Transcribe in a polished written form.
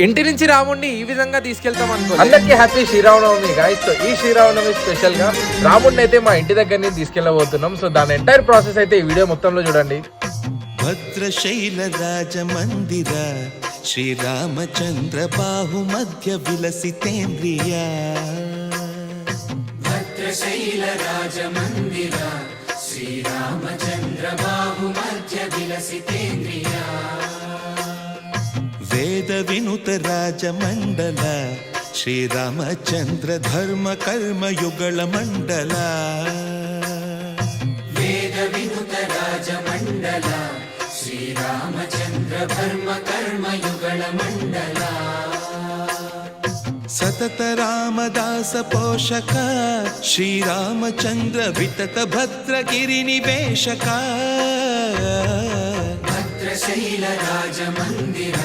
ఇంటి నుంచి రాముడిని ఈ విధంగా తీసుకెళ్తాం అనుకో. అందరికీ హ్యాపీ శ్రీరామనవమి గాయ్స్. సో ఈ శ్రీరామనవమి స్పెషల్ గా రాముడిని అయితే మా ఇంటి దగ్గర నుంచి తీసుకెళ్ళబోతున్నాం. సో దాని ఎంటైర్ ప్రాసెస్ అయితే ఈ వీడియో మొత్తంలో చూడండి. భద్రశైల రాజ మందిర శ్రీరామచంద్ర బాహు మధ్య విలసితేంద్రియ. భద్రశైల రాజ మందిర శ్రీరామచంద్ర బాహు మధ్య విలసితేంద్రియ. వేద వినుత రాజ మండల శ్రీరామచంద్ర ధర్మ కర్మ యుగళ మండల. వేద వినుత రాజ మండల శ్రీరామచంద్ర ధర్మ కర్మ యుగళ మండల. సతత రామదాస పోషక శ్రీరామచంద్ర వితత భద్రగిరి నివేశక. భద్రశైల రాజ మందిర